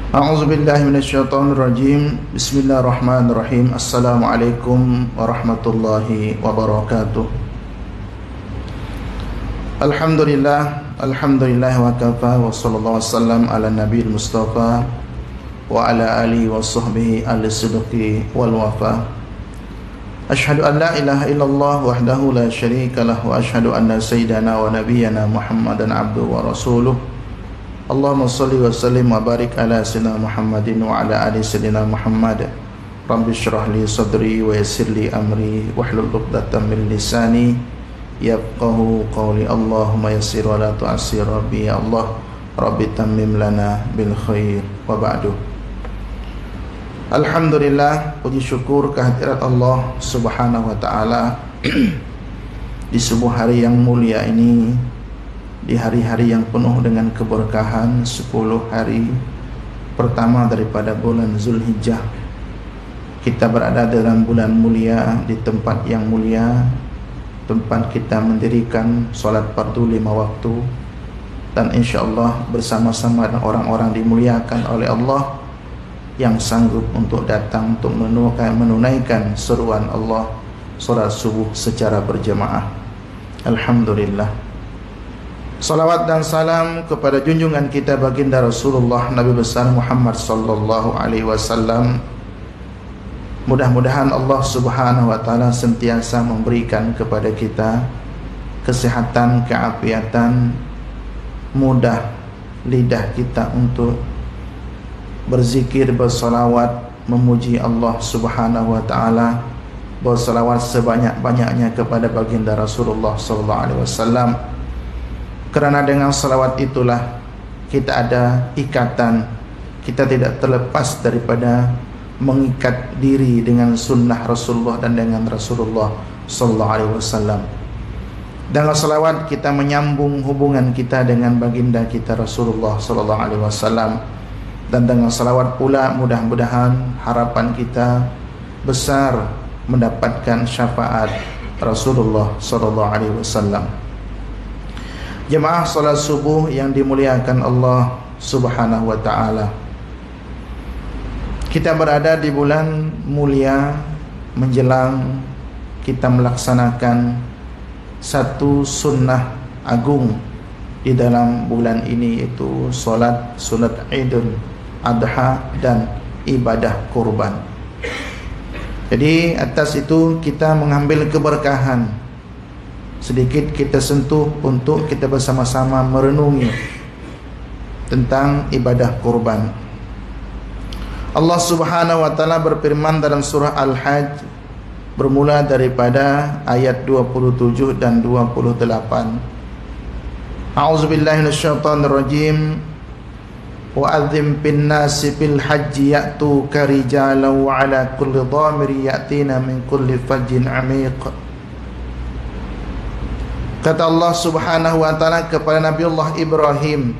A'udzu billahi minasyaitonir rajim. Bismillahirrahmanirrahim. Assalamualaikum warahmatullahi wabarakatuh. Alhamdulillah wa kafa wa sallallahu wasallam ala nabiyil mustafa wa ala alihi wa sahbihi al-sidqi wal wafa. Asyhadu an la ilaha illallah wahdahu la syarika lah wa asyhadu anna sayyidana wa nabiyyana Muhammadan abduhu wa rasuluh. Allahumma salli wa sallim wa barik ala sayyidina Muhammadin wa ala ali sayyidina Muhammad. Rabbi syrah li sadri wa yassir li amri wahlul 'uqdatam min lisani yafqahu qawli. Allahumma yassir wa la tu'assir rabbi ya Allah. Rabbi tammim lana bil khair wa ba'du. Alhamdulillah, puji syukur kehadirat Allah Subhanahu wa taala di sebuah hari yang mulia ini, di hari-hari yang penuh dengan keberkahan, 10 hari pertama daripada bulan Zulhijjah. Kita berada dalam bulan mulia, di tempat yang mulia, tempat kita mendirikan solat fardu 5 waktu, dan insyaAllah bersama-sama dengan orang-orang dimuliakan oleh Allah yang sanggup untuk datang untuk menunaikan seruan Allah solat subuh secara berjamaah. Alhamdulillah. Salawat dan salam kepada junjungan kita baginda Rasulullah Nabi besar Muhammad sallallahu alaihi wasallam. Mudah-mudahan Allah Subhanahu wa taala sentiasa memberikan kepada kita kesehatan, keafiatan, mudah lidah kita untuk berzikir, bersalawat, memuji Allah Subhanahu wa taala, bersalawat sebanyak-banyaknya kepada baginda Rasulullah sallallahu alaihi wasallam. Kerana dengan salawat itulah kita ada ikatan, kita tidak terlepas daripada mengikat diri dengan sunnah Rasulullah dan dengan Rasulullah sallallahu alaihi wasallam. Dengan salawat kita menyambung hubungan kita dengan baginda kita Rasulullah sallallahu alaihi wasallam, dan dengan salawat pula mudah-mudahan harapan kita besar mendapatkan syafaat Rasulullah sallallahu alaihi wasallam. Jemaah salat subuh yang dimuliakan Allah Subhanahu wa taala, kita berada di bulan mulia menjelang kita melaksanakan satu sunnah agung di dalam bulan ini, yaitu solat sunat Idul Adha dan ibadah kurban. Jadi atas itu kita mengambil keberkahan, sedikit kita sentuh untuk kita bersama-sama merenungi tentang ibadah kurban. Allah Subhanahu wa taala berfirman dalam surah Al-Hajj bermula daripada ayat 27 dan 28. A'udzubillahi minasyaitonir rajim. Wa'adzim bin nasi fil hajji ya'tuka rijalan wa 'ala kulli dhamiri ya'tina min kulli fajjin 'amiq. Kata Allah Subhanahu wa taala kepada Nabi Allah Ibrahim,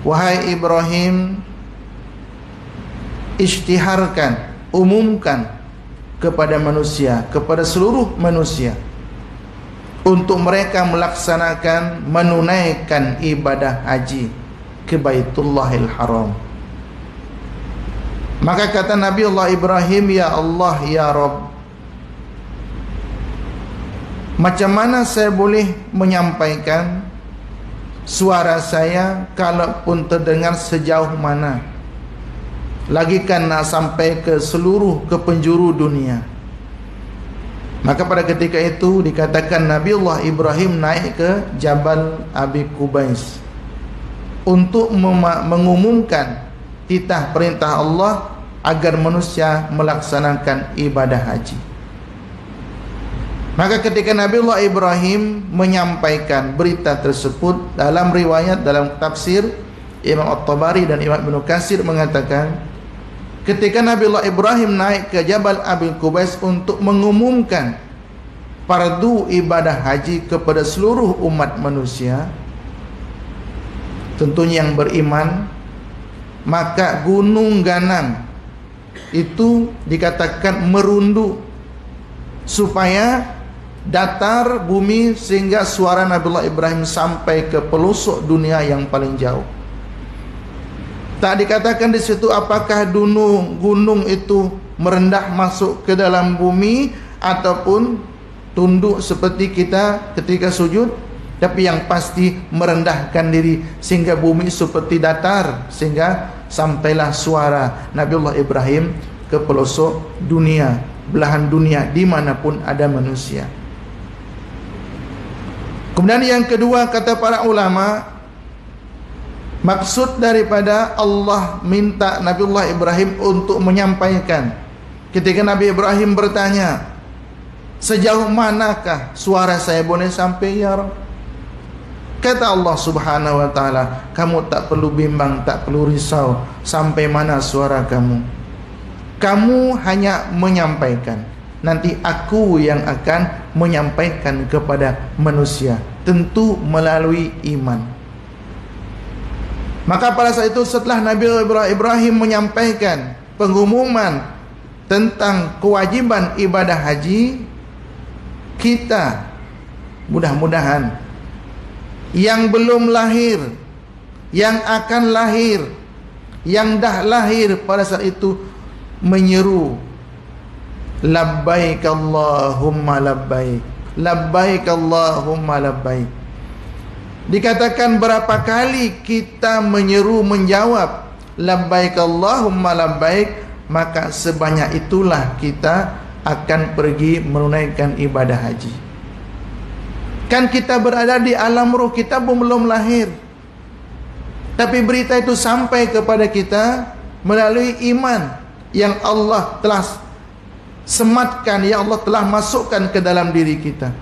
wahai Ibrahim, isytiharkan, umumkan kepada manusia, kepada seluruh manusia, untuk mereka melaksanakan, menunaikan ibadah haji ke Baitullahil Haram. Maka kata Nabi Allah Ibrahim, ya Allah, ya Rabb, macam mana saya boleh menyampaikan suara saya kalaupun terdengar sejauh mana, lagi kan nak sampai ke seluruh, ke penjuru dunia. Maka pada ketika itu dikatakan Nabi Allah Ibrahim naik ke Jabal Abi Qubais untuk mengumumkan titah perintah Allah agar manusia melaksanakan ibadah haji. Maka ketika Nabi Allah Ibrahim menyampaikan berita tersebut, dalam riwayat, dalam tafsir Imam At-Tabari dan Imam Ibn Katsir mengatakan, ketika Nabi Allah Ibrahim naik ke Jabal Abi Qubais untuk mengumumkan fardu ibadah haji kepada seluruh umat manusia, tentunya yang beriman, maka gunung Ganang itu dikatakan merunduk supaya datar bumi, sehingga suara Nabiullah Ibrahim sampai ke pelosok dunia yang paling jauh. Tak dikatakan di situ apakah gunung itu merendah masuk ke dalam bumi ataupun tunduk seperti kita ketika sujud, tapi yang pasti merendahkan diri sehingga bumi seperti datar, sehingga sampailah suara Nabiullah Ibrahim ke pelosok dunia, belahan dunia dimanapun ada manusia. Kemudian yang kedua, kata para ulama, maksud daripada Allah minta Nabiullah Ibrahim untuk menyampaikan, ketika Nabi Ibrahim bertanya, sejauh manakah suara saya boleh sampai ya Rabb? Kata Allah Subhanahu wa ta'ala, kamu tak perlu bimbang, tak perlu risau sampai mana suara kamu. Kamu hanya menyampaikan, nanti aku yang akan menyampaikan kepada manusia, tentu melalui iman. Maka pada saat itu setelah Nabi Ibrahim menyampaikan pengumuman tentang kewajiban ibadah haji, kita mudah-mudahan yang belum lahir, yang akan lahir, yang dah lahir pada saat itu menyeru, labbaik Allahumma labbaik, labbaik Allahumma labbaik. Dikatakan berapa kali kita menyeru menjawab labbaik Allahumma labbaik, maka sebanyak itulah kita akan pergi menunaikan ibadah haji. Kan kita berada di alam ruh, kita belum lahir, tapi berita itu sampai kepada kita melalui iman yang Allah telah sematkan, yang Allah telah masukkan ke dalam diri kita.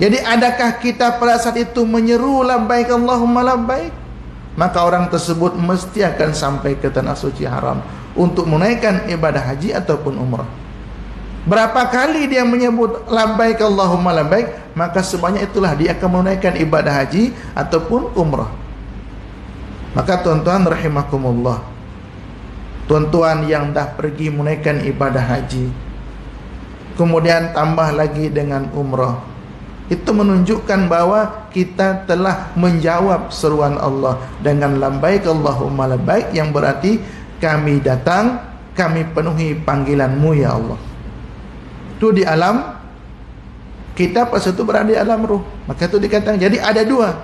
Jadi adakah kita pada saat itu menyeru labbaik Allahumma labbaik? Maka orang tersebut mesti akan sampai ke tanah suci haram untuk menunaikan ibadah haji ataupun umrah. Berapa kali dia menyebut labbaik Allahumma labbaik, maka sebanyak itulah dia akan menunaikan ibadah haji ataupun umrah. Maka tuan-tuan rahimakumullah, tuan-tuan yang dah pergi menunaikan ibadah haji, kemudian tambah lagi dengan umrah, itu menunjukkan bahwa kita telah menjawab seruan Allah dengan labbaik Allahumma labbaik, yang berarti kami datang, kami penuhi panggilan-Mu ya Allah. Itu di alam kita, pas itu berada di alam ruh. Maka itu dikatakan, jadi ada dua.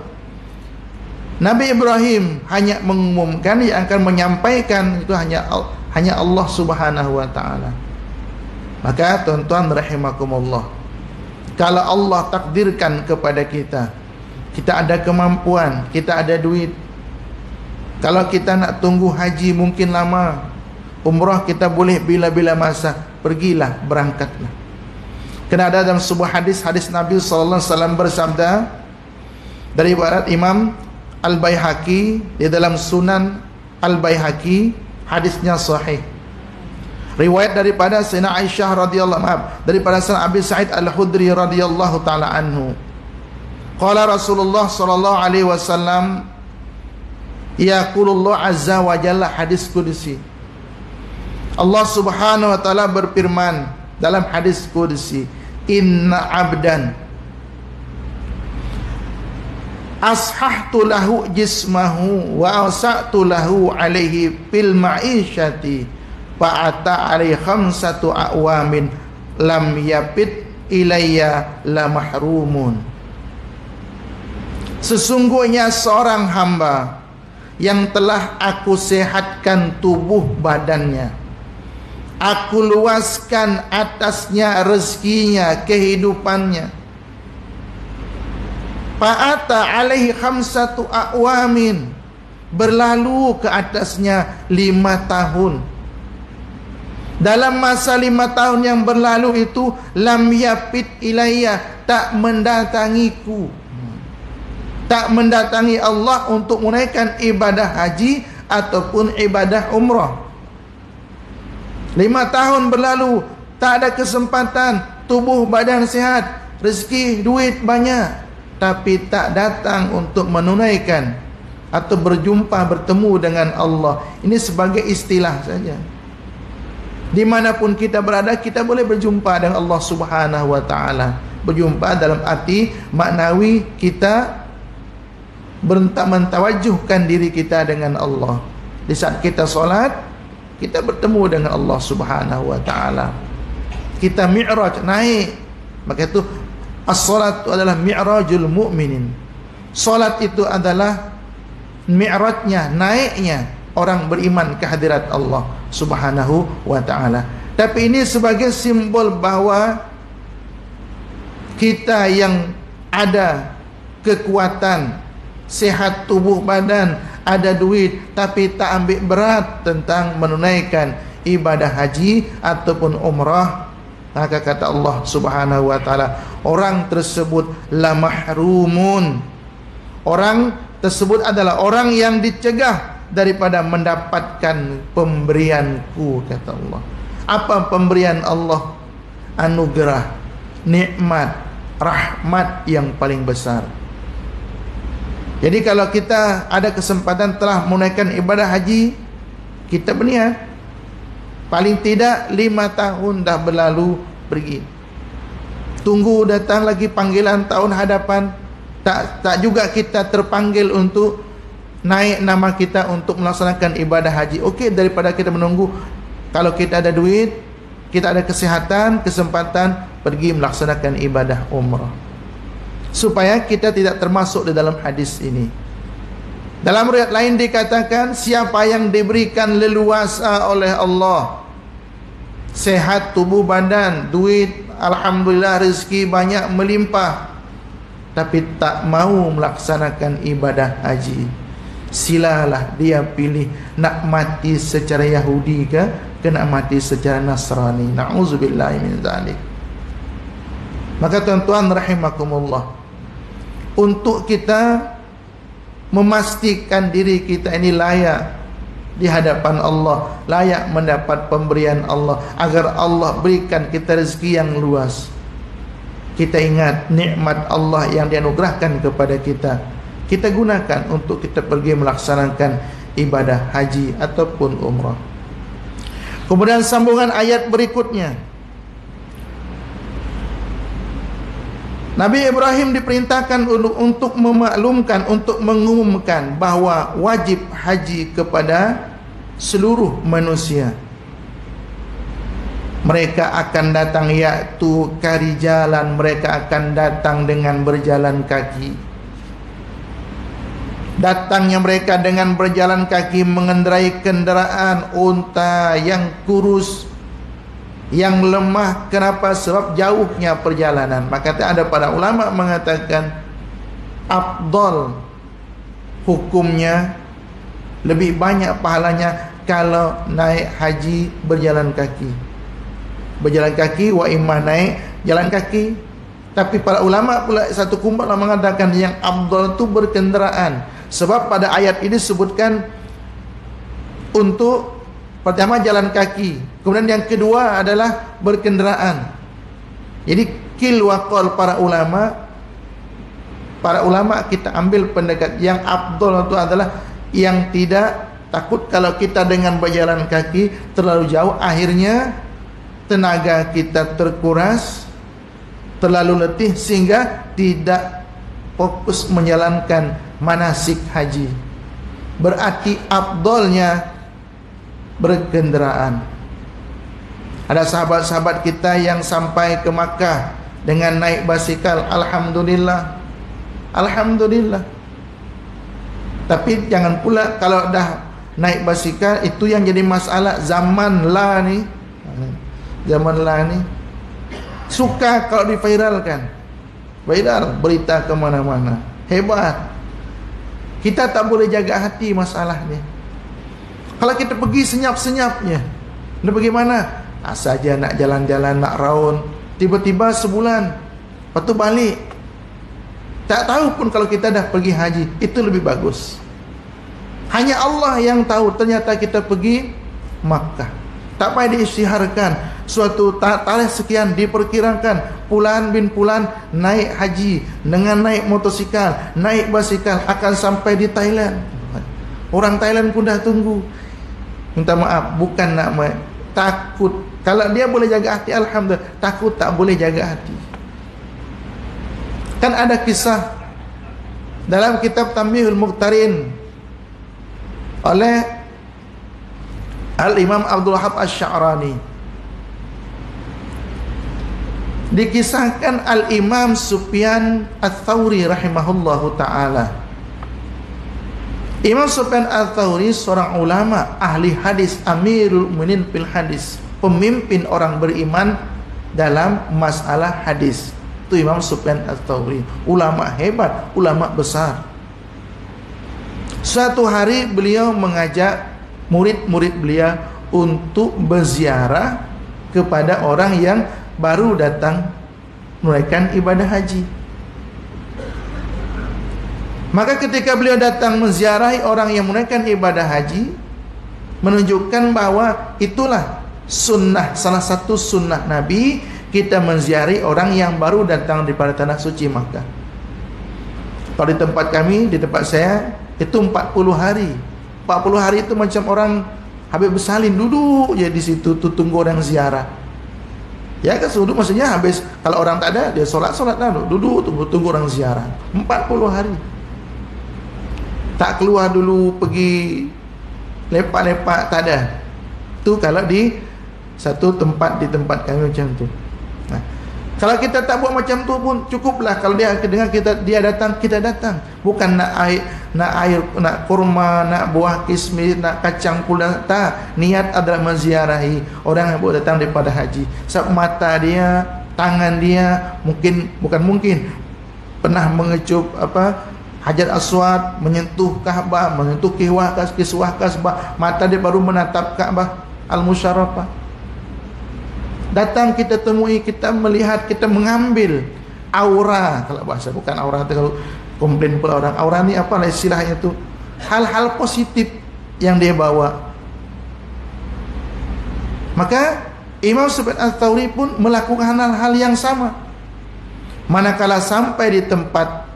Nabi Ibrahim hanya mengumumkan, yang akan menyampaikan itu hanya Allah Subhanahu wa ta'ala. Maka tuan-tuan rahimakumullah, kalau Allah takdirkan kepada kita, kita ada kemampuan, kita ada duit, kalau kita nak tunggu haji mungkin lama, umrah kita boleh bila-bila masa, pergilah, berangkatlah. Kena ada dalam sebuah hadis Nabi SAW bersabda, dari ibarat Imam Al-Baihaqi di dalam Sunan Al-Baihaqi, hadisnya sahih. Riwayat daripada Sayyidina Aisyah radhiyallahu daripada Sayyidina Abi Sa'id Al-Khudri radhiyallahu taala anhu. Qala Rasulullah sallallahu alaihi wasallam, yaqulullah azza wa jalla, hadis qudsi. Allah Subhanahu wa taala berfirman dalam hadis qudsi, inna abdan ashahtu lahu jismahu wa awsa'tu lahu alaihi fil ma'isyati fa'ata alaihi khamsatu a'wamin lam yapit ilayya la mahrumun. Sesungguhnya seorang hamba yang telah aku sehatkan tubuh badannya, aku luaskan atasnya rezekinya, kehidupannya, fa'ata alaihi khamsatu a'wamin, berlalu ke atasnya 5 tahun. Dalam masa 5 tahun yang berlalu itu, lam yapit ilayya, tak mendatangiku, tak mendatangi Allah untuk menunaikan ibadah haji ataupun ibadah umrah. 5 tahun berlalu, tak ada kesempatan, tubuh badan sehat, rezeki duit banyak, tapi tak datang untuk menunaikan atau bertemu dengan Allah. Ini sebagai istilah saja. Dimanapun kita berada, kita boleh berjumpa dengan Allah Subhanahu wa ta'ala. Berjumpa dalam arti maknawi, kita mentawajjuhkan diri kita dengan Allah. Di saat kita solat, kita bertemu dengan Allah Subhanahu wa ta'ala. Kita mi'raj, naik. Maka itu as-salat itu adalah mi'rajul mu'minin. Solat itu adalah mi'rajnya, naiknya orang beriman ke hadirat Allah Subhanahu wa ta'ala. Tapi ini sebagai simbol bahawa kita yang ada kekuatan, sehat tubuh badan, ada duit, tapi tak ambil berat tentang menunaikan ibadah haji ataupun umrah, maka kata Allah Subhanahu wa ta'ala, orang tersebut la mahrumun. Orang tersebut adalah orang yang dicegah daripada mendapatkan pemberianku, kata Allah. Apa pemberian Allah? Anugerah, nikmat, rahmat yang paling besar. Jadi kalau kita ada kesempatan telah menunaikan ibadah haji, kita berniat, paling tidak 5 tahun dah berlalu pergi. Tunggu datang lagi panggilan tahun hadapan. Tak juga kita terpanggil untuk naik nama kita untuk melaksanakan ibadah haji. Okey, daripada kita menunggu, kalau kita ada duit, kita ada kesihatan, kesempatan, pergi melaksanakan ibadah umrah, supaya kita tidak termasuk di dalam hadis ini. Dalam riwayat lain dikatakan, siapa yang diberikan leluasa oleh Allah, sehat tubuh badan, duit, alhamdulillah, rezeki banyak melimpah, tapi tak mau melaksanakan ibadah haji, silalah dia pilih nak mati secara Yahudi ke nak mati secara Nasrani. Na'udzubillahi min zalik. Maka tuan-tuan rahimakumullah, untuk kita memastikan diri kita ini layak di hadapan Allah, layak mendapat pemberian Allah, agar Allah berikan kita rezeki yang luas, kita ingat nikmat Allah yang dianugerahkan kepada kita, kita gunakan untuk kita pergi melaksanakan ibadah haji ataupun umrah. Kemudian sambungan ayat berikutnya, Nabi Ibrahim diperintahkan untuk memaklumkan, untuk mengumumkan bahawa wajib haji kepada seluruh manusia. Mereka akan datang yaitu karijalan, mereka akan datang dengan berjalan kaki. Datangnya mereka dengan berjalan kaki, mengendarai kenderaan unta yang kurus, yang lemah. Kenapa? Sebab jauhnya perjalanan. Maka ada para ulama mengatakan afdal hukumnya, lebih banyak pahalanya kalau naik haji berjalan kaki. Berjalan kaki wa imma naik jalan kaki. Tapi para ulama pula satu kumpulan mengatakan yang afdal itu berkenderaan. Sebab pada ayat ini sebutkan untuk pertama jalan kaki, kemudian yang kedua adalah berkenderaan. Jadi kil wa qal para ulama kita ambil pendapat yang afdal itu adalah yang tidak takut kalau kita dengan berjalan kaki terlalu jauh, akhirnya tenaga kita terkuras, terlalu letih sehingga tidak fokus menjalankan manasik haji. Berarti afdalnya berkenderaan. Ada sahabat-sahabat kita yang sampai ke Makkah dengan naik basikal, alhamdulillah, alhamdulillah. Tapi jangan pula kalau dah naik basikal itu yang jadi masalah. Zaman lah ni suka kalau diviralkan, viral berita ke mana-mana, hebat. Kita tak boleh jaga hati masalahnya. Kalau kita pergi senyap-senyapnya, nak pergi mana? Saja nak jalan-jalan, nak raun, tiba-tiba sebulan, lepas tu balik. Tak tahu pun kalau kita dah pergi haji, itu lebih bagus. Hanya Allah yang tahu ternyata kita pergi Makkah. Tak payah diisytiharkan. Suatu tarikh sekian diperkirakan Pulan bin Pulan naik haji dengan naik motosikal, naik basikal akan sampai di Thailand. Orang Thailand pun dah tunggu. Minta maaf, bukan nak takut. Kalau dia boleh jaga hati, alhamdulillah. Takut tak boleh jaga hati. Kan ada kisah dalam kitab Tamyihul Muqtarin oleh Al-Imam Abdul Wahab Asy-Sya'rani. Dikisahkan Al-Imam Sufyan Ats-Tsauri rahimahullahu ta'ala. Imam Sufyan Ats-Tsauri seorang ulama, ahli hadis, Amirul Mukminin fil hadis, pemimpin orang beriman dalam masalah hadis. Itu Imam Sufyan Ats-Tsauri, ulama hebat, ulama besar. Suatu hari beliau mengajak murid-murid beliau untuk berziarah kepada orang yang baru datang menunaikan ibadah haji. Maka ketika beliau datang menziarahi orang yang menunaikan ibadah haji, menunjukkan bahwa itulah sunnah, salah satu sunnah Nabi, kita menziarahi orang yang baru datang daripada tanah suci Makkah. Kalau di tempat kami, di tempat saya, itu 40 hari. 40 hari itu macam orang habis bersalin, duduk je di situ tu tunggu orang ziarah. Ya kan, duduk maksudnya habis, kalau orang tak ada dia solat-solat lah, duduk tunggu orang ziarah 40 hari. Tak keluar dulu pergi lepak-lepak, tak ada. Tu kalau di satu tempat, di tempat kami macam tu. Nah, kalau kita tak buat macam tu pun cukuplah. Kalau dia dengar dia datang, kita datang. Bukan nak air, nak kurma, nak buah kismis, nak kacang pula. Tak. Niat adalah menziarahi orang yang baru datang daripada haji. Sebab mata dia, tangan dia bukan pernah mengecup Hajar Aswad, menyentuh Kaabah, menyentuh kiswah Kaabah. Mata dia baru menatap Kaabah Al-Musyarrafah. Datang kita temui, kita melihat, kita mengambil aura. Kalau bahasa bukan aura, kalau komplain pula orang, aura ni apa istilahnya tu, hal-hal positif yang dia bawa. Maka Imam Sufyan Ats-Tsauri pun melakukan hal-hal yang sama. Manakala sampai di tempat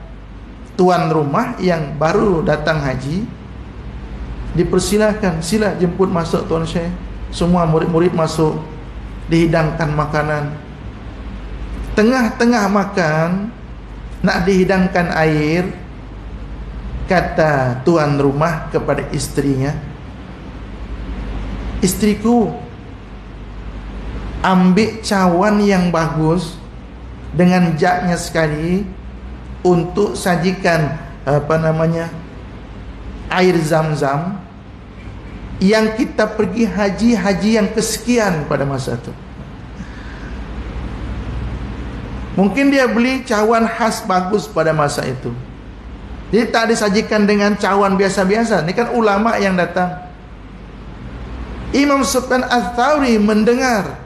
tuan rumah yang baru datang haji, dipersilakan, sila jemput masuk tuan Syekh. Semua murid-murid masuk, dihidangkan makanan. Tengah-tengah makan, nak dihidangkan air, kata tuan rumah kepada istrinya, "Istriku, ambil cawan yang bagus dengan jaknya sekali untuk sajikan air zam-zam yang kita pergi haji yang kesekian pada masa itu." Mungkin dia beli cawan khas bagus pada masa itu. Jadi tak disajikan dengan cawan biasa-biasa. Ini kan ulama yang datang. Imam Sufyan Ats-Tsauri mendengar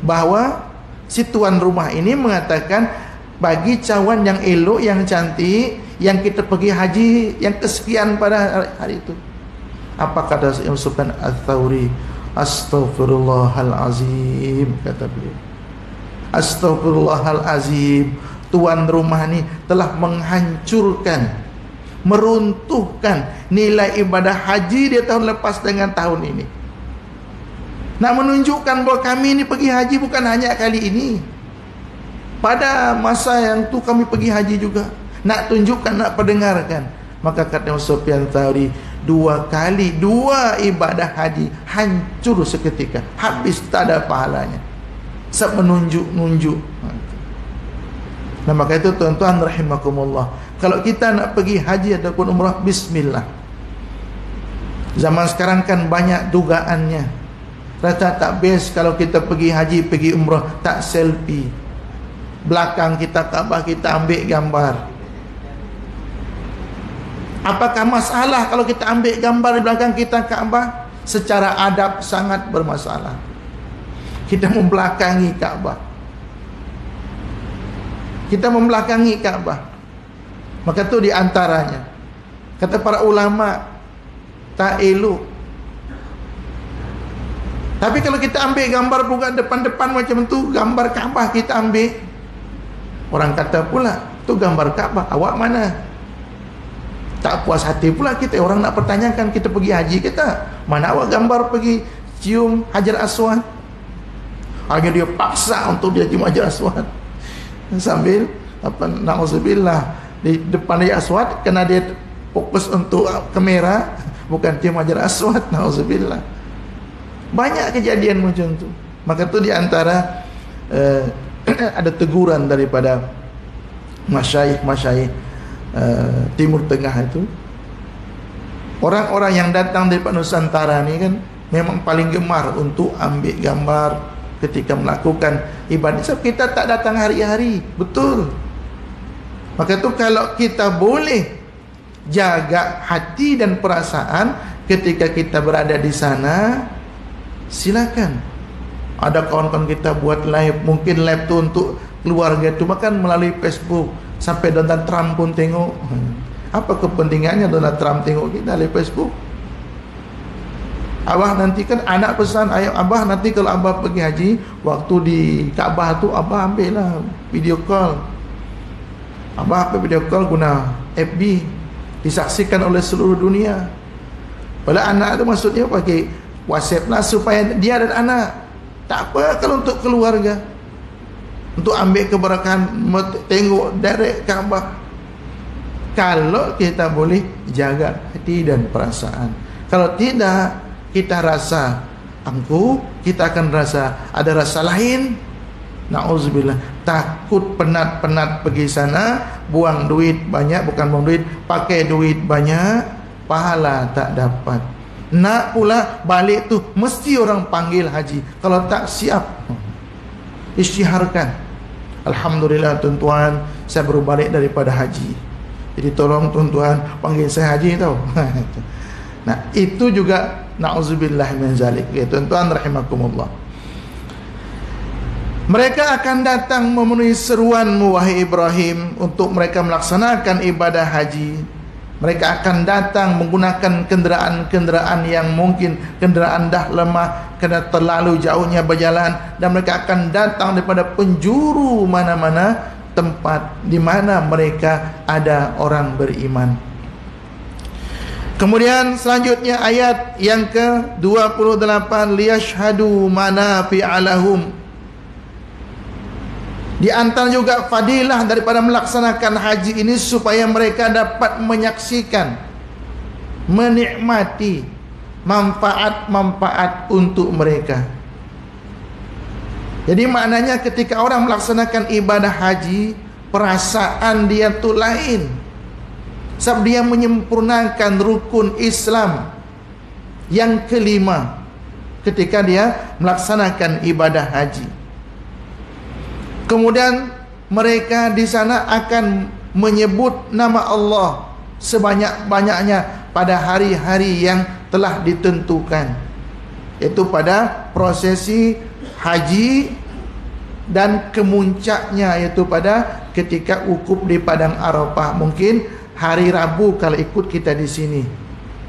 bahawa si tuan rumah ini mengatakan, bagi cawan yang elok, yang cantik, yang kita pergi haji yang kesekian pada hari itu. Apa kata Imam Sufyan Ats-Tsauri? Astaghfirullahalazim, kata beliau. Astaghfirullahalazim, tuan rumah ni telah menghancurkan, meruntuhkan nilai ibadah haji dia tahun lepas dengan tahun ini. Nak menunjukkan bahawa kami ni pergi haji bukan hanya kali ini. Pada masa yang tu kami pergi haji juga. Nak tunjukkan, nak perdengarkan. Maka kata Imam Sufyan Ats-Tsauri, 2 kali 2 ibadah haji hancur seketika, habis, tak ada pahalanya. Sebab menunjuk-nunjuk. Nah, maka itu tuan-tuan rahimakumullah, kalau kita nak pergi haji ataupun umrah, bismillah. Zaman sekarang kan banyak dugaannya. Rasa tak best kalau kita pergi haji, pergi umrah, tak selfie. Belakang kita Kaabah, kita ambil gambar. Apakah masalah kalau kita ambil gambar di belakang kita Kaabah? Secara adab sangat bermasalah. Kita membelakangi Kaabah. Kita membelakangi Kaabah. Maka itu di antaranya, kata para ulama, tak elok. Tapi kalau kita ambil gambar bukan depan-depan macam tu, gambar Kaabah kita ambil, orang kata pula, tu gambar Kaabah, awak mana? Tak puas hati pula kita, orang nak pertanyakan kita pergi haji kita, mana awak gambar pergi cium Hajar Aswad? Hanya dia paksa untuk dia cium Hajar Aswad, sambil na'udzubillah, di depan Hajar Aswad kena dia fokus untuk kamera, bukan cium Hajar Aswad, na'udzubillah. Banyak kejadian macam tu. Maka tu di antara ada teguran daripada masyayikh Timur Tengah itu. Orang-orang yang datang dari Nusantara ni kan memang paling gemar untuk ambil gambar ketika melakukan ibadah. Sebab kita tak datang hari-hari. Betul. Maka tu kalau kita boleh jaga hati dan perasaan ketika kita berada di sana, silakan. Ada kawan-kawan kita buat live, mungkin live tu untuk keluarga tu, makan melalui Facebook. Sampai Donald Trump pun tengok. Apa kepentingannya Donald Trump tengok kita dari Facebook? Abah nanti kan anak pesan, ayah abah nanti kalau abah pergi haji, waktu di Kaabah tu abah ambil lah video call. Abah apa video call guna FB, disaksikan oleh seluruh dunia. Pada anak tu maksudnya pakai WhatsApp lah supaya dia dan anak. Tak apa kalau untuk keluarga, untuk ambil keberkahan, tengok direct Kaabah. Kalau kita boleh jaga hati dan perasaan. Kalau tidak, kita rasa angkuh, kita akan rasa ada rasa lain. Na'udzubillah, takut penat-penat pergi sana, buang duit banyak, bukan buang duit, pakai duit banyak, pahala tak dapat. Nak pula balik tu mesti orang panggil haji. Kalau tak siap, isytiharkan. Alhamdulillah tuan-tuan, saya baru balik daripada haji. Jadi tolong tuan-tuan panggil saya haji tau. Nah, itu juga na'udzubillah min zalik. Ya, tuan-tuan rahimakumullah. Mereka akan datang memenuhi seruanmu wahai Ibrahim untuk mereka melaksanakan ibadah haji. Mereka akan datang menggunakan kenderaan-kenderaan yang mungkin kenderaan dah lemah kerana terlalu jauhnya berjalan, dan mereka akan datang daripada penjuru mana-mana tempat di mana mereka ada orang beriman. Kemudian selanjutnya ayat yang ke-28, liyashhadu manafi'a lahum. Di antara juga fadilah daripada melaksanakan haji ini supaya mereka dapat menyaksikan, menikmati manfaat-manfaat untuk mereka. Jadi maknanya ketika orang melaksanakan ibadah haji, perasaan dia tu lain. Sebab dia menyempurnakan rukun Islam yang kelima ketika dia melaksanakan ibadah haji. Kemudian mereka di sana akan menyebut nama Allah sebanyak-banyaknya pada hari-hari yang telah ditentukan, yaitu pada prosesi haji dan kemuncaknya, yaitu pada ketika wukuf di padang Arafah. Mungkin hari Rabu kalau ikut kita di sini.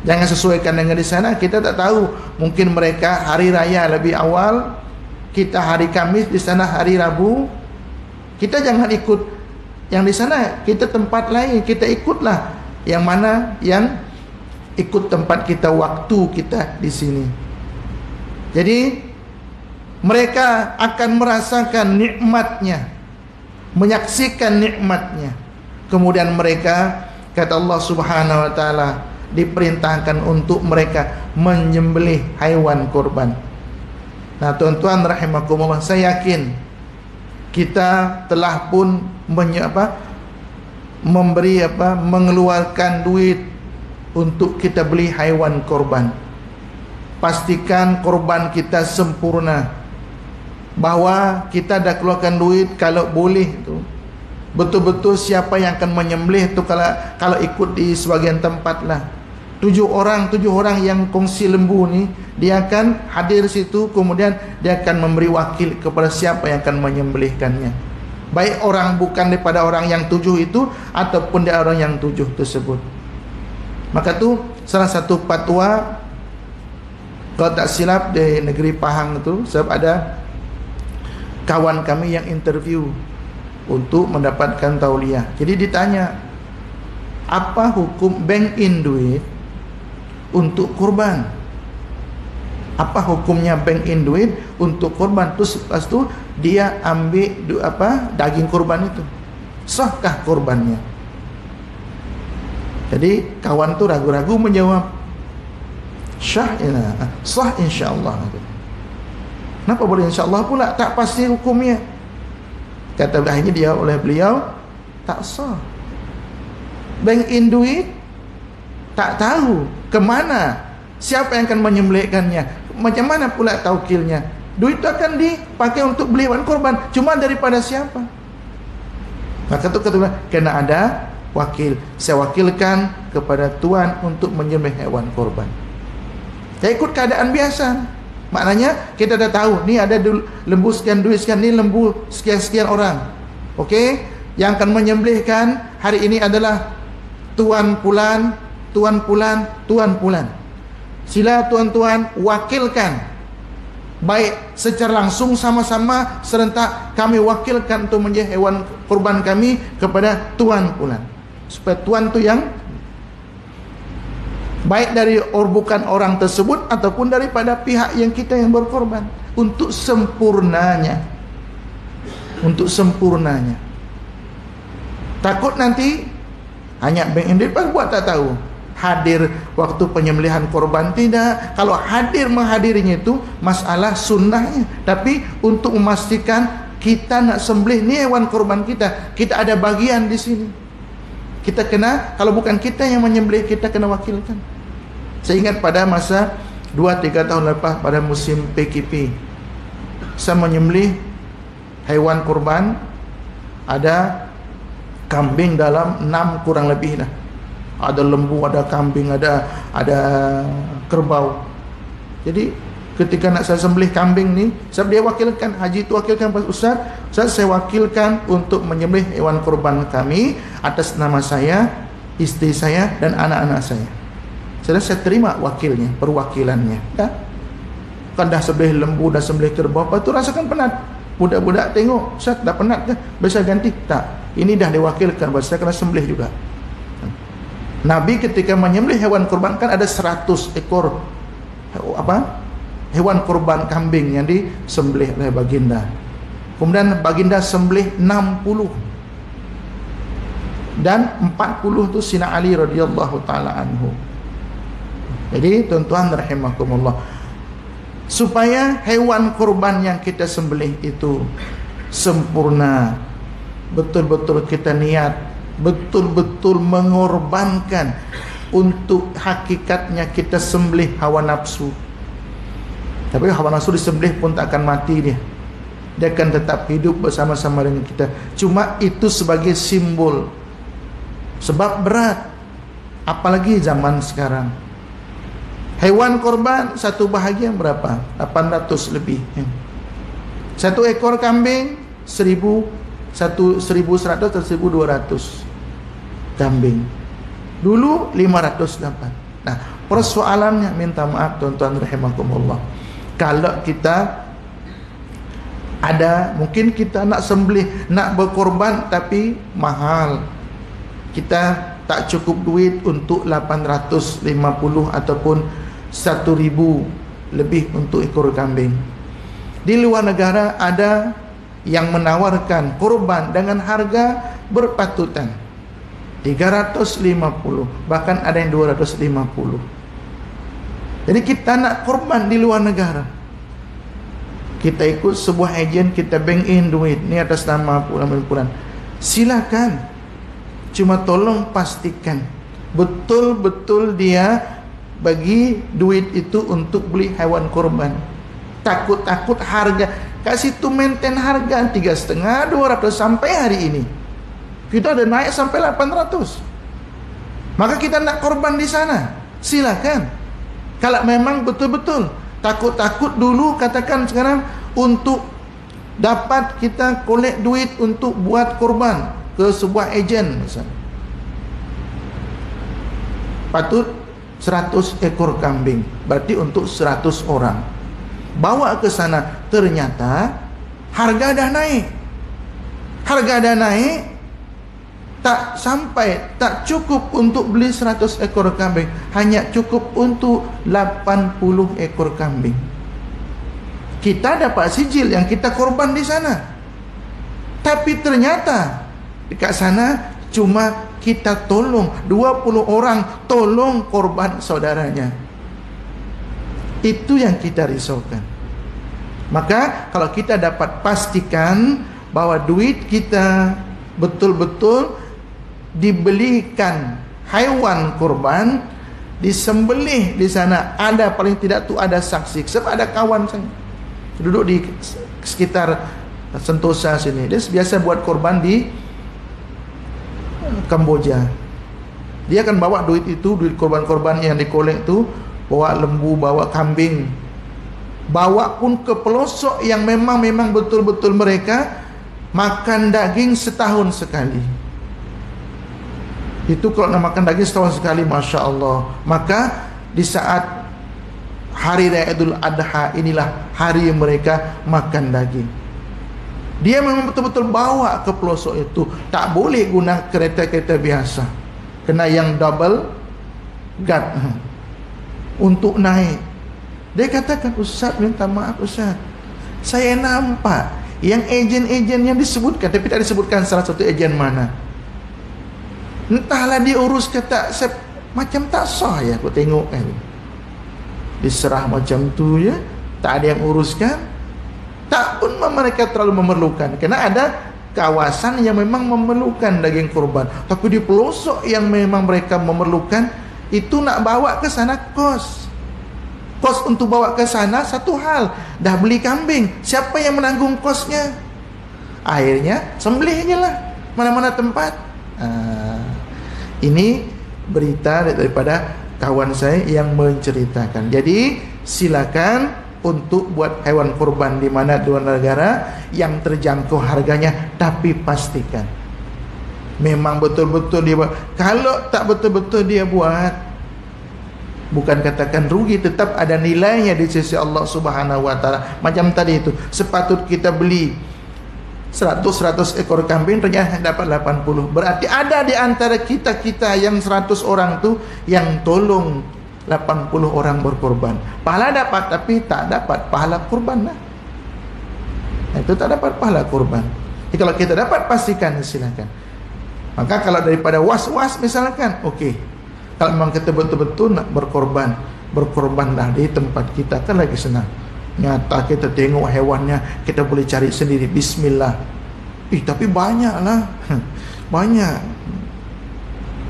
Jangan sesuaikan dengan di sana, kita tak tahu. Mungkin mereka hari raya lebih awal, kita hari Kamis, di sana hari Rabu. Kita jangan ikut yang di sana, kita tempat lain, kita ikutlah yang mana yang ikut tempat kita, waktu kita di sini. Jadi mereka akan merasakan nikmatnya, menyaksikan nikmatnya. Kemudian mereka, kata Allah Subhanahu wa taala, diperintahkan untuk mereka menyembelih haiwan kurban. Nah, tuan-tuan rahimakumullah, saya yakin kita telah pun mengeluarkan duit untuk kita beli haiwan korban. Pastikan korban kita sempurna, bahawa kita dah keluarkan duit. Kalau boleh tu betul-betul siapa yang akan menyembelih tu, kalau ikut di sebagian tempat lah, 7 orang yang kongsi lembu ni, dia akan hadir situ, kemudian dia akan memberi wakil kepada siapa yang akan menyembelihkannya. Baik orang bukan daripada orang yang 7 itu, ataupun dari orang yang 7 tersebut. Maka tu salah satu fatwa, kalau tak silap, di negeri Pahang itu, sebab ada kawan kami yang interview untuk mendapatkan tauliah. Jadi ditanya, apa hukum bank in duit untuk kurban? Apa hukumnya bank in duit untuk kurban? Terus lepas tu dia ambil daging kurban itu, sahkah kurbannya? Jadi kawan tu ragu-ragu menjawab. Syah sah insya-Allah. Kenapa boleh insya-Allah pula? Tak pasti hukumnya. Kata akhirnya dia oleh beliau tak sah. Bank in duit tak tahu ke mana, siapa yang akan menyembelihkannya, macam mana pula taukilnya. Duit itu akan dipakai untuk beli hewan korban, cuma daripada siapa? Maka itu kena ada wakil. Saya wakilkan kepada tuan untuk menyembelih hewan korban. Saya ikut keadaan biasa. Maknanya kita dah tahu, ni ada lembu sekian, duit sekian, ni lembu sekian-sekian orang. Okey, yang akan menyembelihkan hari ini adalah tuan Pulan, tuan Pulan, tuan Pulan. Sila tuan-tuan wakilkan, baik secara langsung sama-sama serentak kami wakilkan untuk menjadi hewan kurban kami kepada tuan Pulan, supaya tuan tu yang baik dari bukan orang tersebut ataupun daripada pihak yang kita yang berkorban, untuk sempurnanya, untuk sempurnanya. Takut nanti hanya bank in depan buat tak tahu hadir waktu penyembelihan korban. Tidak. Kalau hadir menghadirinya itu masalah sunnahnya, tapi untuk memastikan kita nak sembelih ni hewan korban kita, kita ada bagian di sini. Kita kena, kalau bukan kita yang menyembelih, kita kena wakilkan. Saya ingat pada masa 2-3 tahun lepas pada musim PKP, saya menyembelih hewan korban. Ada kambing dalam 6 kurang lebih lah. Ada lembu, ada kambing, ada kerbau. Jadi ketika nak saya sembelih kambing ni, saya dia wakilkan, haji tu wakilkan Ustaz, saya wakilkan untuk menyembelih hewan korban kami atas nama saya, isteri saya dan anak-anak saya. Saya terima wakilnya, perwakilannya. Ya? Kan dah sembelih lembu, dah sembelih kerbau, lepas tu rasakan penat. Budak-budak tengok, Ustaz dah penat ke? Biasa ganti. Tak, ini dah diwakilkan, saya kena sembelih juga. Nabi ketika menyembelih hewan kurban kan ada 100 ekor hewan kurban kambing yang disembelih oleh baginda. Kemudian baginda sembelih 60 dan 40 tu Sina Ali radhiyallahu taala anhu. Jadi tuan-tuan rahimakumullah, supaya hewan kurban yang kita sembelih itu sempurna, betul-betul kita niat, betul-betul mengorbankan untuk hakikatnya kita sembelih hawa nafsu. Tapi hawa nafsu disembelih pun tak akan mati dia. Dia akan tetap hidup bersama-sama dengan kita. Cuma itu sebagai simbol. Sebab berat, apalagi zaman sekarang. Hewan korban satu bahagian berapa? 800 lebih. Satu ekor kambing 1.100 atau 1.200 kambing. Dulu 500 dapat. Nah, persoalannya, minta maaf tuan-tuan rahimakumullah, kalau kita ada, mungkin kita nak sembelih, nak berkorban tapi mahal, kita tak cukup duit untuk 850 ataupun 1.000 lebih untuk ekor kambing. Di luar negara ada yang menawarkan korban dengan harga berpatutan 350, bahkan ada yang 250. Jadi kita nak korban di luar negara, kita ikut sebuah agen, kita bank in duit ni atas nama Pulan, silakan. Cuma tolong pastikan betul-betul dia bagi duit itu untuk beli hewan korban. Takut-takut harga kat situ maintain harga 3,5, 200 sampai hari ini kita ada naik sampai 800. Maka kita nak korban di sana, silakan. Kalau memang betul-betul takut-takut dulu, katakan sekarang untuk dapat kita collect duit untuk buat korban ke sebuah ejen misalnya, patut 100 ekor kambing, berarti untuk 100 orang. Bawa ke sana, ternyata harga dah naik. Harga dah naik, tak sampai, tak cukup untuk beli 100 ekor kambing, hanya cukup untuk 80 ekor kambing. Kita dapat sijil yang kita korban di sana, tapi ternyata dekat sana cuma kita tolong 20 orang, tolong korban saudaranya. Itu yang kita risaukan. Maka kalau kita dapat pastikan bahwa duit kita betul-betul dibelikan haiwan kurban, disembelih di sana, ada paling tidak tu ada saksi. Sebab ada kawan saya duduk di sekitar Sentosa sini, dia biasa buat kurban di Kamboja. Dia akan bawa duit itu, duit korban-korban yang dikolek tu, bawa lembu, bawa kambing, bawa pun ke pelosok yang memang betul-betul mereka makan daging setahun sekali. Itu kalau nak makan daging setahun sekali, Masya Allah. Maka di saat hari Raya Idul Adha inilah hari mereka makan daging. Dia memang betul-betul bawa ke pelosok itu. Tak boleh guna kereta-kereta biasa, kena yang double guard untuk naik. Dia katakan, Ustaz minta maaf Ustaz, saya nampak yang ejen-ejen yang disebutkan, tapi tak disebutkan salah satu ejen mana. Entahlah diurus ke tak, macam tak sah ya aku tengok kan. Diserah macam tu ya, tak ada yang uruskan. Tak pun mereka terlalu memerlukan, kerana ada kawasan yang memang memerlukan daging kurban, tapi di pelosok yang memang mereka memerlukan itu nak bawa ke sana kos untuk bawa ke sana satu hal. Dah beli kambing, siapa yang menanggung kosnya? Akhirnya sembelih je lah mana-mana tempat. Ini berita daripada kawan saya yang menceritakan. Jadi silakan untuk buat hewan kurban di mana dua negara yang terjangkau harganya, tapi pastikan memang betul-betul dia buat. Kalau tak betul-betul dia buat, bukan katakan rugi, tetap ada nilainya di sisi Allah Subhanahu wa taala. Macam tadi itu, sepatut kita beli 100 ekor kambing, ternyata dapat 80. Berarti ada di antara kita yang 100 orang tu yang tolong 80 orang berkorban. Pahala dapat, tapi tak dapat pahala kurban lah. Itu tak dapat pahala kurban. Jadi kalau kita dapat, pastikan, silakan. Maka kalau daripada was-was misalkan, okey. Kalau memang kita betul-betul nak berkorbanlah di tempat kita, kan lagi senang. Nyata kita tengok hewannya, kita boleh cari sendiri, bismillah. Tapi banyaklah. Banyak.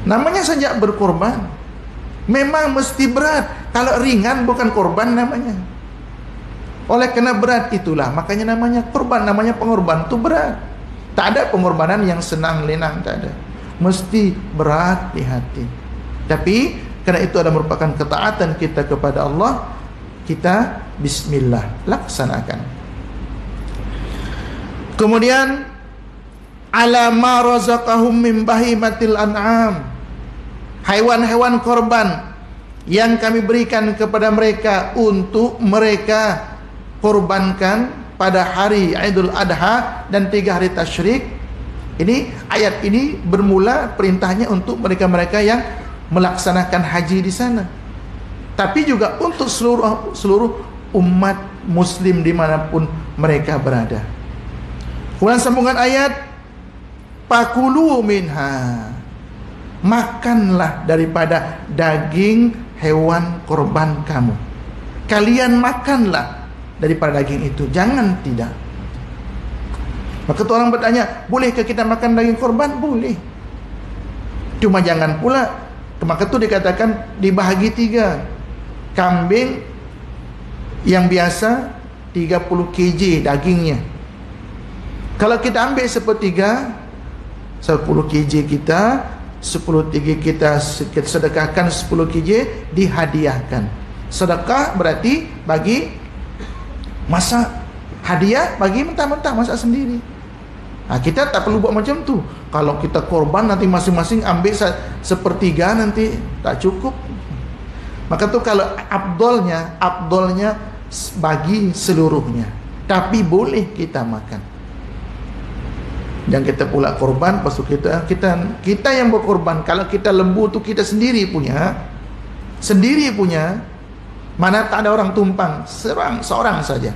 Namanya saja berkorban. Memang mesti berat. Kalau ringan bukan korban namanya. Oleh kena berat itulah, makanya namanya korban, namanya pengorban itu berat. Tak ada pengorbanan yang senang lenang, tak ada. Mesti berat di hati. Tapi kerana itu adalah merupakan ketaatan kita kepada Allah, kita bismillah laksanakan. Kemudian ala ma razaqahum min bahimatil an'am, haiwan-haiwan korban yang kami berikan kepada mereka untuk mereka korbankan pada hari Idul Adha dan 3 hari tasyrik. Ini ayat ini bermula perintahnya untuk mereka-mereka yang melaksanakan haji di sana, tapi juga untuk seluruh umat muslim dimanapun mereka berada. Kemudian sambungan ayat, pakulu minha, makanlah daripada daging hewan korban kamu. Kalian makanlah daripada daging itu, jangan tidak. Maka tu orang bertanya, bolehkah kita makan daging korban? Boleh. Cuma jangan pula, maka tu dikatakan dibahagi 3. Kambing yang biasa 30 kg dagingnya. Kalau kita ambil 1/3, 10 kg kita, 10 kg kita sedekahkan, 10 kg dihadiahkan. Sedekah berarti bagi masak, hadiah bagi mentah-mentah masak sendiri. Kita tak perlu buat macam tu. Kalau kita korban nanti masing-masing ambil 1/3, nanti tak cukup. Maka tu kalau afdolnya bagi seluruhnya, tapi boleh kita makan. Dan kita pula korban, lepas tu kita yang berkorban. Kalau kita lembu tu kita sendiri punya, mana tak ada orang tumpang, seorang saja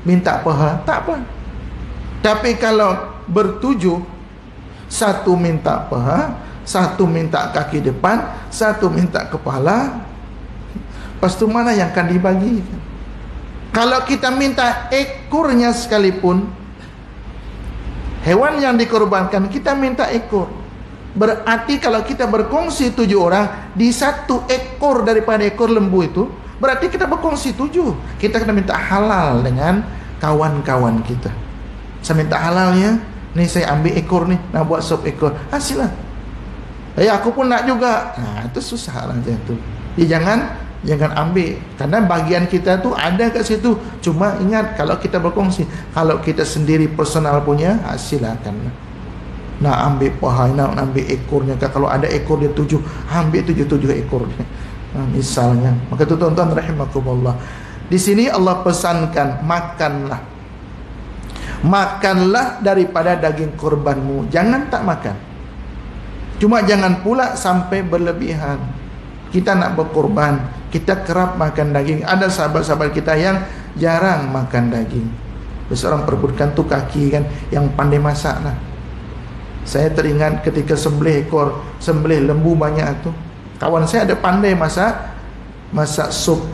minta pahala, tak apa. Tapi kalau bertujuh, satu minta paha, satu minta kaki depan, satu minta kepala, Lepas tu mana yang akan dibagikan? Kalau kita minta ekornya sekalipun, hewan yang dikorbankan kita minta ekor, berarti kalau kita berkongsi 7 orang di 1 ekor daripada ekor lembu itu, berarti kita berkongsi 7. Kita kena minta halal dengan kawan-kawan kita. Saya minta halalnya, nih saya ambil ekor nih, nak buat sop ekor, silah. Aku pun nak juga. Itu susah lah macam tu. Jangan ambil, karena bagian kita tu ada kat situ. Cuma ingat, kalau kita berkongsi, kalau kita sendiri personal punya, silakan. Nak ambil paha, nak ambil ekornya, kalau ada ekor dia 7, ambil 7 ekornya. Misalnya. Maka tu tuan-tuan rahimakumullah, di sini Allah pesankan, makanlah daripada daging korbanmu, jangan tak makan. Cuma jangan pula sampai berlebihan. Kita nak berkorban, kita kerap makan daging. Ada sahabat-sahabat kita yang jarang makan daging. Seorang perebutkan tu kaki kan, yang pandai masak lah. Saya teringat ketika sembelih lembu banyak tu, kawan saya ada pandai masak sup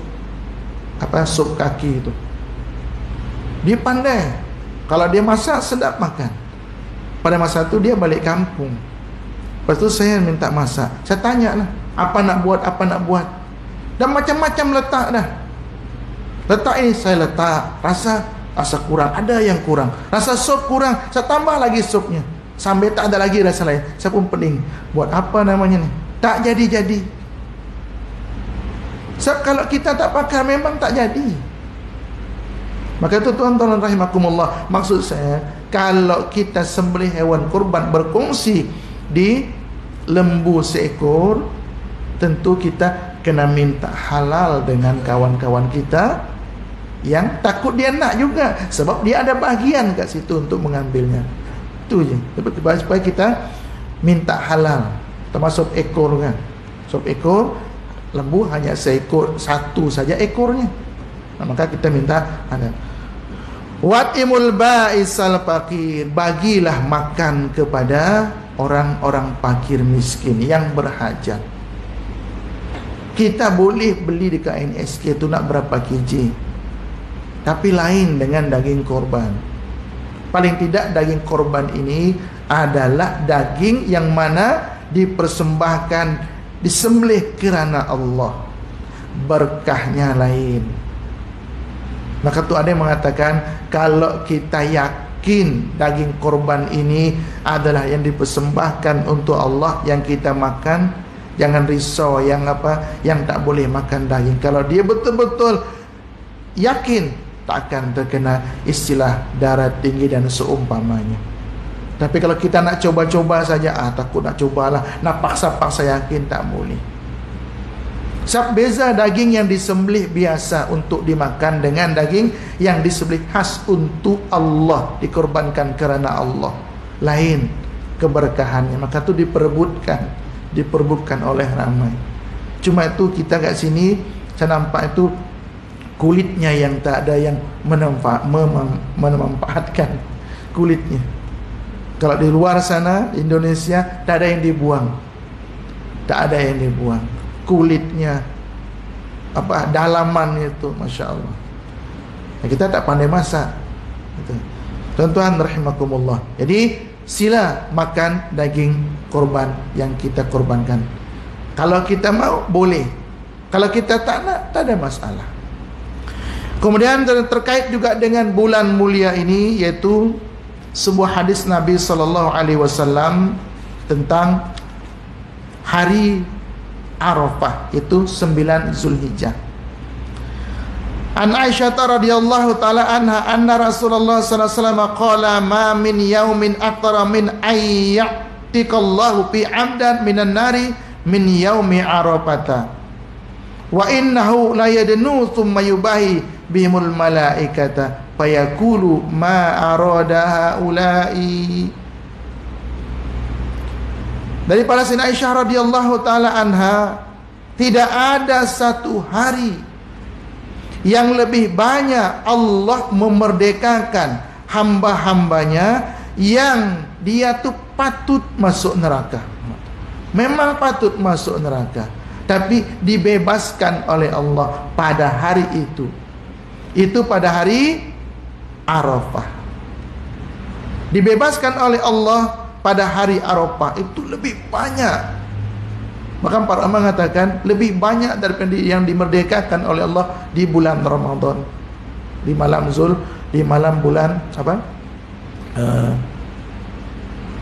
kaki itu. Dia pandai. Kalau dia masak, sedap makan. Pada masa tu dia balik kampung. Lepas tu saya minta masak. Saya tanya lah, apa nak buat. Dan macam-macam letak dah. Letak ini saya letak, rasa kurang, ada yang kurang. Rasa sup kurang, saya tambah lagi supnya. Sampai tak ada lagi rasa lain. Saya pun pening. Buat apa namanya ni? Tak jadi-jadi. Sebab kalau kita tak pakai, memang tak jadi. Maka itu tuan-tuan rahimakumullah, maksud saya, kalau kita sembelih hewan kurban berkongsi di lembu seekor, tentu kita kena minta halal dengan kawan-kawan kita yang takut dia nak juga, sebab dia ada bahagian kat situ untuk mengambilnya. Itu je, supaya kita minta halal. Termasuk ekor kan, sop ekor lembu hanya seekor, 1 saja ekornya. Maka kita minta halal. Watimul ba'isal fakir, bagilah makan kepada orang-orang fakir miskin yang berhajat. Kita boleh beli dekat NSK tu nak berapa kg, tapi lain dengan daging korban. Paling tidak daging korban ini adalah daging yang mana dipersembahkan, disembelih kerana Allah. Berkahnya lain. Maka tu ada yang mengatakan, kalau kita yakin daging korban ini adalah yang dipersembahkan untuk Allah, yang kita makan, jangan risau yang tak boleh makan daging. Kalau dia betul-betul yakin, tak akan terkena istilah darah tinggi dan seumpamanya. Tapi kalau kita nak coba-coba saja, takut nak cobalah, nak paksa-paksa yakin, tak boleh. Sebab beza daging yang disembelih biasa untuk dimakan dengan daging yang disembelih khas untuk Allah, dikorbankan kerana Allah, lain keberkahannya. Maka itu diperebutkan oleh ramai. Cuma itu kita kat sini, saya nampak itu kulitnya yang tak ada yang memanfaatkan kulitnya. Kalau di luar sana, Indonesia, tak ada yang dibuang. Tak ada yang dibuang. Kulitnya, dalaman itu, Masya Allah. Kita tak pandai masak. Tuan-tuan rahimakumullah. Jadi sila makan daging korban yang kita korbankan. Kalau kita mau, boleh. Kalau kita tak nak, tak ada masalah. Kemudian terkait juga dengan bulan mulia ini, yaitu sebuah hadis Nabi SAW tentang hari Arafah, itu 9 Zulhijjah. An Aisyah radhiyallahu taala anha anna Rasulullah sallallahu alaihi wasallam qala ma min yaumin akthara min ayyatikallahu fi 'abdan minan nari min yaumi Arafata wa innahu la yadnu thumma yubahi bihimul malaikata fayaqulu ma arada haula'i. Daripada Sayyidina Aisyah radhiyallahu taala anha, tidak ada satu hari yang lebih banyak Allah memerdekakan hamba-hambanya yang dia tu patut masuk neraka. Memang patut masuk neraka. tapi dibebaskan oleh Allah pada hari itu. Itu pada hari Arafah. Dibebaskan oleh Allah pada hari Arafah itu lebih banyak. Maka para ulama mengatakan lebih banyak daripada yang dimerdekakan oleh Allah di bulan Ramadan, di malam bulan apa?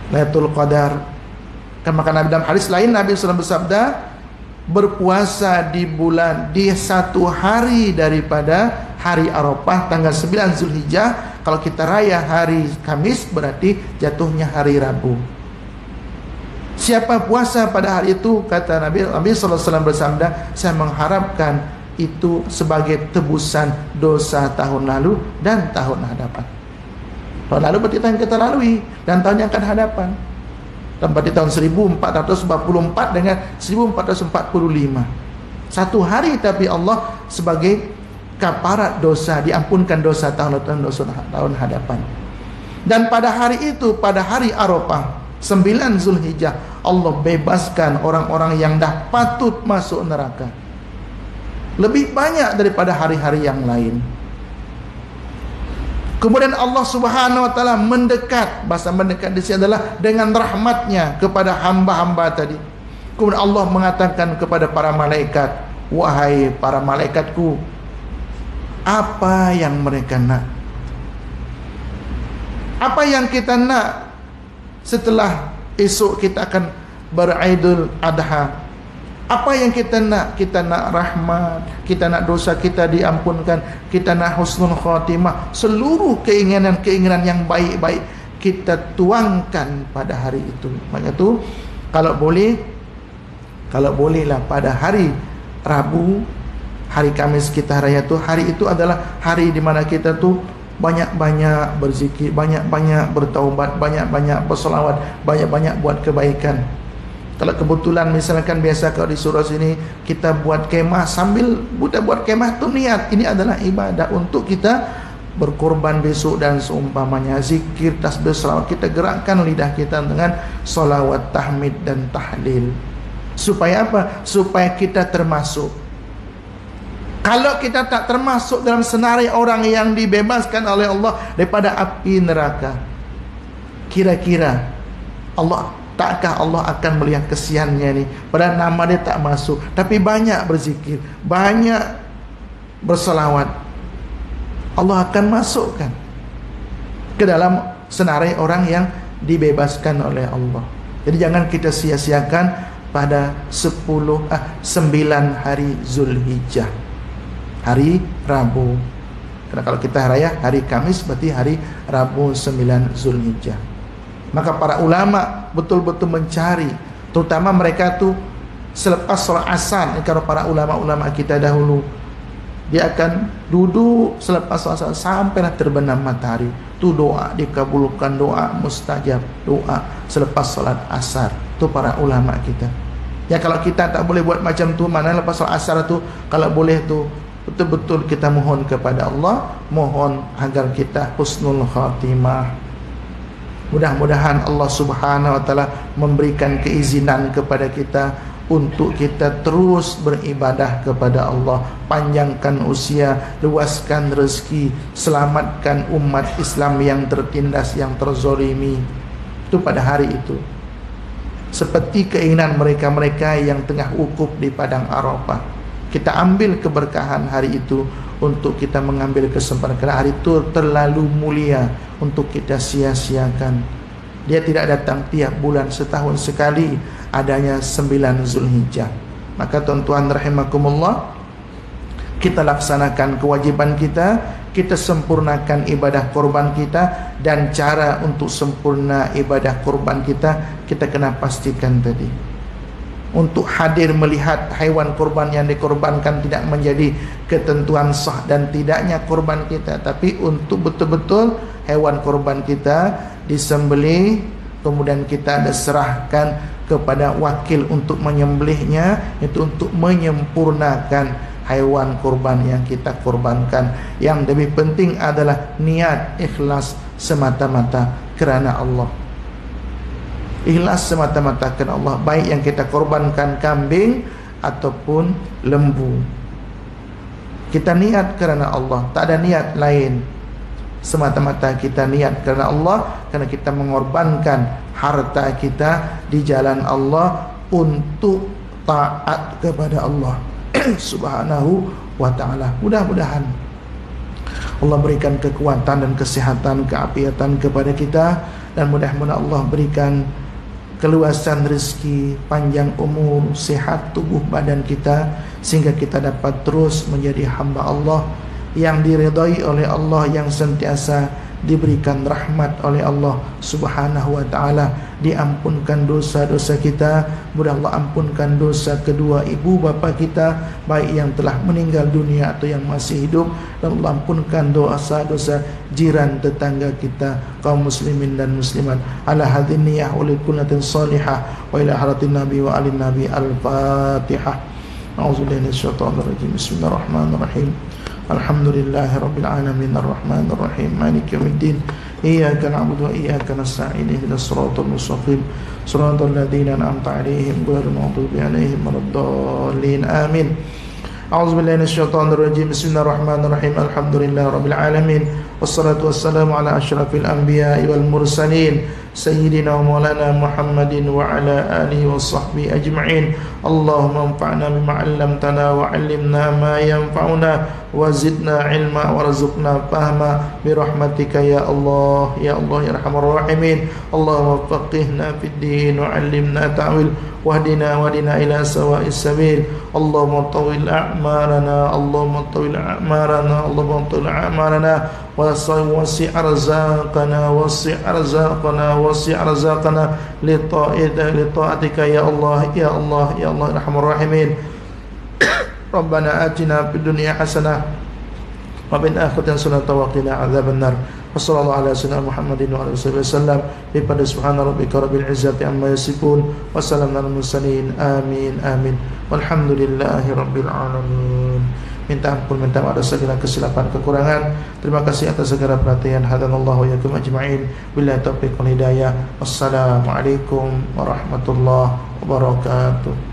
Lailatul Qadar. Kan maka Nabi dalam hadis lain Nabi SAW bersabda, berpuasa di satu hari daripada hari Arafah tanggal 9 Zulhijjah. Kalau kita raya hari Kamis berarti jatuhnya hari Rabu. Siapa puasa pada hari itu, kata Nabi SAW bersabda, saya mengharapkan itu sebagai tebusan dosa tahun lalu dan tahun hadapan. Tahun lalu berarti tahun yang kita lalui, dan tahun yang akan hadapan. Dan berarti tahun 1444 dengan 1445. Satu hari tapi Allah sebagai kafarat dosa, diampunkan dosa tahun hadapan. Dan pada hari itu, pada hari Arafah 9 Zulhijjah, Allah bebaskan orang-orang yang dah patut masuk neraka. Lebih banyak daripada hari-hari yang lain. Kemudian Allah Subhanahu wa taala mendekat. Bahasa mendekat di sini adalah dengan rahmatnya kepada hamba-hamba tadi. Kemudian Allah mengatakan kepada para malaikat, wahai para malaikatku, apa yang mereka nak? Apa yang kita nak setelah esok kita akan beridul adha? Apa yang kita nak? Kita nak rahmat, kita nak dosa kita diampunkan, kita nak husnul khatimah. Seluruh keinginan-keinginan yang baik-baik kita tuangkan pada hari itu. Makanya tu kalau bolehlah pada hari Rabu, hari Kamis kita raya tu, hari itu adalah hari di mana kita tu banyak-banyak berzikir, banyak-banyak bertaubat, banyak-banyak bersolawat, banyak-banyak buat kebaikan. Kalau kebetulan misalkan biasa kalau di surau sini kita buat kemah, sambil kita buat kemah tu niat ini adalah ibadah untuk kita berkorban besok dan seumpamanya. Zikir, tasbih, selawat, kita gerakkan lidah kita dengan solawat, tahmid dan tahlil. Supaya apa? Supaya kita termasuk. Kalau kita tak termasuk dalam senarai orang yang dibebaskan oleh Allah daripada api neraka, kira-kira takkah Allah akan melihat kesiannya ni? Padahal nama dia tak masuk, tapi banyak berzikir, banyak berselawat, Allah akan masukkan ke dalam senarai orang yang dibebaskan oleh Allah. Jadi jangan kita sia-siakan pada 9 hari Zulhijjah, hari Rabu. Karena kalau kita raya hari Kamis berarti hari Rabu 9 Zulhijjah. Maka para ulama betul-betul mencari, terutama mereka tu selepas solat asar. Kalau para ulama-ulama kita dahulu, dia akan duduk selepas solat asar sampailah terbenam matahari. Tu doa dikabulkan, doa mustajab, doa selepas solat asar. Tu para ulama kita. Ya kalau kita tak boleh buat macam tu, mana lepas solat asar tu, kalau boleh tu betul-betul kita mohon kepada Allah, mohon agar kita husnul khatimah. Mudah-mudahan Allah Subhanahu wa taala memberikan keizinan kepada kita untuk kita terus beribadah kepada Allah, panjangkan usia, luaskan rezeki, selamatkan umat Islam yang tertindas, yang terzolimi. Itu pada hari itu. Seperti keinginan mereka-mereka yang tengah wukuf di padang Arafah. Kita ambil keberkahan hari itu untuk kita mengambil kesempatan, kerana hari itu terlalu mulia untuk kita sia-siakan. Dia tidak datang tiap bulan, setahun sekali adanya 9 Zulhijjah. Maka tuan-tuan rahimakumullah, kita laksanakan kewajiban kita, kita sempurnakan ibadah korban kita. Dan cara untuk sempurna ibadah korban kita, kita kena pastikan tadi, untuk hadir melihat haiwan korban yang dikorbankan tidak menjadi ketentuan sah dan tidaknya korban kita, tapi untuk betul-betul haiwan korban kita disembelih, kemudian kita serahkan kepada wakil untuk menyembelihnya, itu untuk menyempurnakan haiwan korban yang kita korbankan. Yang lebih penting adalah niat ikhlas semata-mata kerana Allah. Ikhlas semata-mata kerana Allah. Baik yang kita korbankan kambing ataupun lembu. Kita niat kerana Allah, tak ada niat lain. Semata-mata kita niat kerana Allah, kerana kita mengorbankan harta kita di jalan Allah untuk taat kepada Allah Subhanahu wa ta'ala. Mudah-mudahan Allah berikan kekuatan dan kesihatan, keapiatan kepada kita, dan mudah-mudahan Allah berikan keluasan rezeki, panjang umur, sehat tubuh badan kita, sehingga kita dapat terus menjadi hamba Allah yang diridai oleh Allah, yang sentiasa diberikan rahmat oleh Allah Subhanahu wa ta'ala, diampunkan dosa-dosa kita. Mudah Allah ampunkan dosa kedua ibu bapa kita, baik yang telah meninggal dunia atau yang masih hidup, dan Allah ampunkan dosa-dosa jiran tetangga kita, kaum muslimin dan muslimat. Ala hadhin niyah ulil kunatin salihah wa ila haratin nabi wa alin nabi. Al-Fatihah. A'udzubillahi minasyaitonir rajim. Bismillahirrahmanirrahim. Alhamdulillahi rabbil alamin arrahmanir rahim maliki yaumiddin iyyaka na'budu wa iyyaka nasta'in ihdinas siratal mustaqim siratal ladzina an'amta 'alaihim ghairil maghdubi 'alaihim waladdallin amin. A'udzubillahi minasyaitonir rajim. Bismillahirrahmanirrahim. Alhamdulillahi rabbil alamin wassalatu wassalamu ala asyrafil anbiya'i wal mursalin sayyidina wa maulana Muhammadin wa ala alihi wa sahbihi ajma'in. Allahumma anfa'na bima 'allamtana wa 'allimna ma yanfa'una wa zidna ilma warzuqna fahma bi rahmatika ya Allah ya Allah ya arhamar rahimin. Allahumma faqihna fid din wa 'allimna ta'wil wahdina ila sawa'is sabil. Allahumma tawil a'marana Allahumma tawil a'marana Allahumma tawil a'marana wasi' arzaqana wasi' arzaqana wasi' arzaqana li ta'atika ya Allah ya Allah ya Allah ya arhamar rahimin. Rabbana atina fid dunya hasanah wa fil akhirati hasanah wa qina adzabannar. Wassallallahu ala sayyidina Muhammadin wa ala alihi wasallam. Bi subhana rabbika rabbil izzati amma yasifun wa salamun alal mursalin. Amin amin. Walhamdulillahi rabbil alamin. Minta ampun, minta maaf atas segala kesilapan kekurangan. Terima kasih atas segala perhatian. Hadanallahu wa yakum ajma'in. Billahi taufiq wal hidayah. Wassalamualaikum warahmatullahi wabarakatuh.